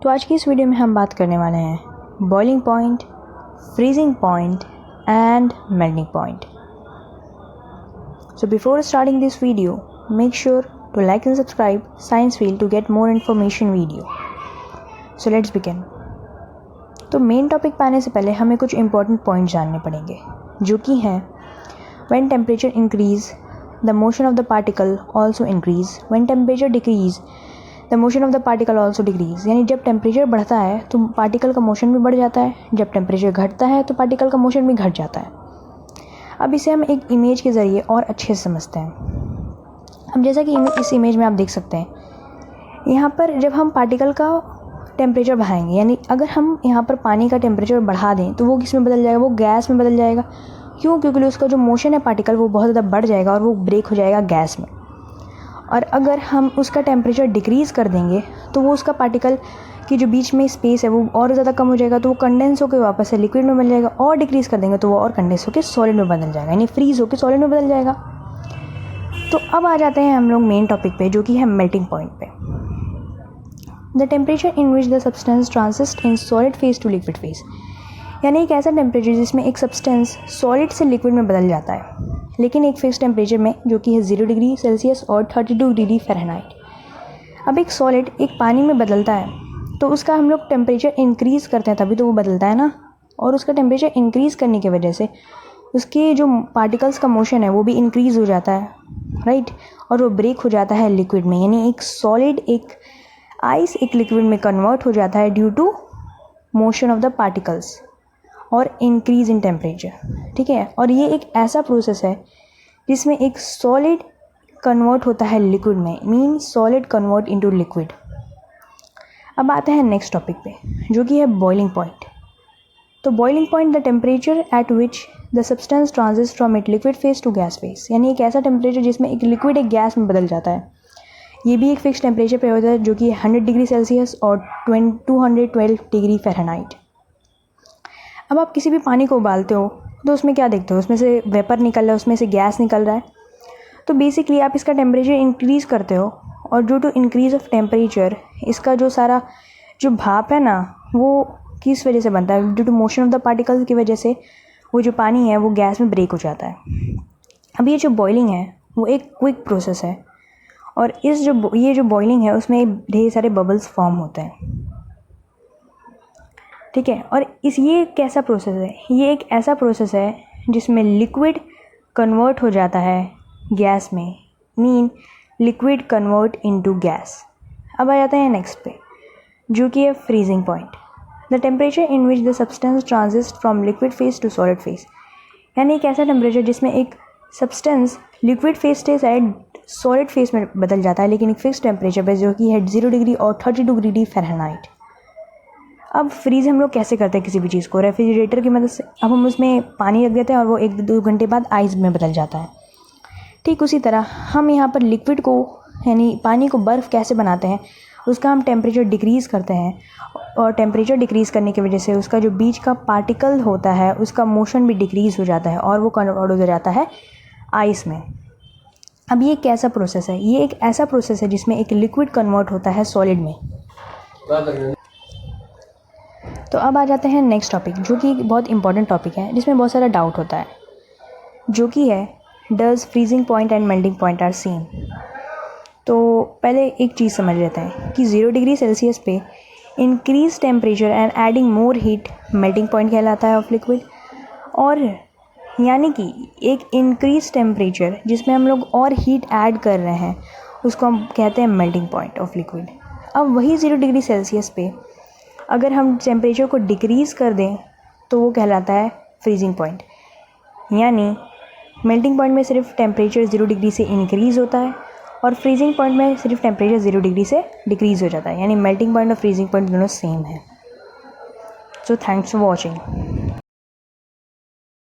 तो आज की इस वीडियो में हम बात करने वाले हैं boiling point, freezing point and melting point. So before starting this video, make sure to like and subscribe Science Wheel to get more information video. So let's begin. तो मेन टॉपिक पे आने से पहले हमें कुछ इंपॉर्टेंट पॉइंट जानने पड़ेंगे जो कि हैं when temperature increase the motion of the particle also increase, when temperature decrease the motion of the particle also decrease. यानी जब टेम्परेचर बढ़ता है तो पार्टिकल का मोशन भी बढ़ जाता है, जब टेम्परेचर घटता है तो पार्टिकल का मोशन भी घट जाता है. अब इसे हम एक इमेज के ज़रिए और अच्छे से समझते हैं. अब जैसा कि इस इमेज में आप देख सकते हैं, यहाँ पर जब हम पार्टिकल का टेम्परेचर बढ़ाएंगे, यानी अगर हम यहाँ पर पानी का टेम्परेचर बढ़ा दें तो वो किस में बदल जाएगा, वो गैस में बदल जाएगा. क्यों? क्योंकि उसका जो मोशन है पार्टिकल वो बहुत ज़्यादा बढ़ जाएगा और वो ब्रेक हो जाएगा गैस में. और अगर हम उसका टेम्परेचर डिक्रीज़ कर देंगे तो वो उसका पार्टिकल की जो बीच में स्पेस है वो और ज़्यादा कम हो जाएगा, तो वो कंडेंस होकर वापस से लिक्विड में बदल जाएगा. और डिक्रीज़ कर देंगे तो वो और कंडेंस होकर सॉलिड में बदल जाएगा, यानी फ्रीज़ होकर सॉलिड में बदल जाएगा. तो अब आ जाते हैं हम लोग मेन टॉपिक पे जो कि है मेल्टिंग पॉइंट पे. The temperature in which the substance transits in solid phase to liquid phase, यानी एक ऐसा टेम्परेचर जिसमें एक सब्सटेंस सॉलिड से लिक्विड में बदल जाता है, लेकिन एक फिक्स टेम्परेचर में जो कि है 0 डिग्री सेल्सियस और 32 डिग्री फ़ारेनहाइट. अब एक सॉलिड एक पानी में बदलता है तो उसका हम लोग टेम्परेचर इंक्रीज़ करते हैं तभी तो वो बदलता है ना. और उसका टेम्परेचर इंक्रीज़ करने की वजह से उसके जो पार्टिकल्स का मोशन है वो भी इंक्रीज़ हो जाता है, राइट. और वो ब्रेक हो जाता है लिक्विड में, यानी एक सॉलिड एक आइस एक लिक्विड में कन्वर्ट हो जाता है due to motion of the particles और इंक्रीज़ इन टेम्परेचर. ठीक है. और ये एक ऐसा प्रोसेस है जिसमें एक सॉलिड कन्वर्ट होता है लिक्विड में, mean solid convert into liquid. अब आते हैं नेक्स्ट टॉपिक पे जो कि है बॉइलिंग पॉइंट. तो boiling point the temperature at which the substance transits from it liquid phase to gas phase, यानी एक ऐसा टेम्परेचर जिसमें एक लिक्विड एक गैस में बदल जाता है. ये भी एक फिक्स टेम्परेचर पे होता है जो कि 100 डिग्री सेल्सियस और 212 डिग्री फ़ारेनहाइट. अब आप किसी भी पानी को उबालते हो तो उसमें क्या देखते हो, उसमें से वेपर निकल रहा है, उसमें से गैस निकल रहा है. तो बेसिकली आप इसका टेम्परेचर इंक्रीज़ करते हो और due to increase of temperature इसका जो सारा जो भाप है ना वो किस वजह से बनता है, due to motion of the particles की वजह से वो जो पानी है वो गैस में ब्रेक हो जाता है. अब ये जो बॉइलिंग है वो एक क्विक प्रोसेस है और ये जो बॉइलिंग है उसमें ढेर सारे बबल्स फॉर्म होते हैं. ठीक है. और ये कैसा प्रोसेस है, ये एक ऐसा प्रोसेस है जिसमें लिक्विड कन्वर्ट हो जाता है गैस में, mean liquid convert into gas. अब आ जाते हैं नेक्स्ट पे जो कि है freezing point. The temperature in which the substance transits from liquid phase to solid phase, यानी एक ऐसा टेम्परेचर जिसमें एक सब्सटेंस लिक्विड फेज से साइड सॉलिड फेज में बदल जाता है, लेकिन एक फिक्स टेम्परेचर पे जो कि है 0 डिग्री और 32 डिग्री फ़ारेनहाइट. अब फ्रीज़ हम लोग कैसे करते हैं किसी भी चीज़ को, रेफ्रिजरेटर की मदद से. अब हम उसमें पानी रख देते हैं और वो 1-2 घंटे बाद आइस में बदल जाता है. ठीक उसी तरह हम यहाँ पर लिक्विड को यानी पानी को बर्फ़ कैसे बनाते हैं, उसका हम टेम्परेचर डिक्रीज़ करते हैं और टेम्परेचर डिक्रीज़ करने की वजह से उसका जो बीच का पार्टिकल होता है उसका मोशन भी डिक्रीज़ हो जाता है और वो कन्वर्ट हो जाता है आइस में. अब ये कैसा प्रोसेस है, ये एक ऐसा प्रोसेस है जिसमें एक लिक्विड कन्वर्ट होता है सॉलिड में. तो अब आ जाते हैं नेक्स्ट टॉपिक जो कि बहुत इंपॉर्टेंट टॉपिक है जिसमें बहुत सारा डाउट होता है जो कि है does freezing point and melting point are same. तो पहले एक चीज़ समझ लेते हैं कि 0 डिग्री सेल्सियस पे increase temperature and adding more heat melting point कहलाता है ऑफ लिक्विड. और यानी कि एक इंक्रीज टेम्परेचर जिसमें हम लोग और हीट ऐड कर रहे हैं उसको हम कहते हैं मेल्टिंग पॉइंट ऑफ लिक्विड. अब वही 0 डिग्री सेल्सियस पे अगर हम टेम्परेचर को डिक्रीज़ कर दें तो वो कहलाता है फ्रीजिंग पॉइंट. यानी मेल्टिंग पॉइंट में सिर्फ टेम्परेचर 0 डिग्री से इंक्रीज़ होता है और फ्रीजिंग पॉइंट में सिर्फ टेम्परेचर 0 डिग्री से डिक्रीज़ हो जाता है, यानी मेल्टिंग पॉइंट और फ्रीजिंग पॉइंट दोनों सेम है. So thanks for watching.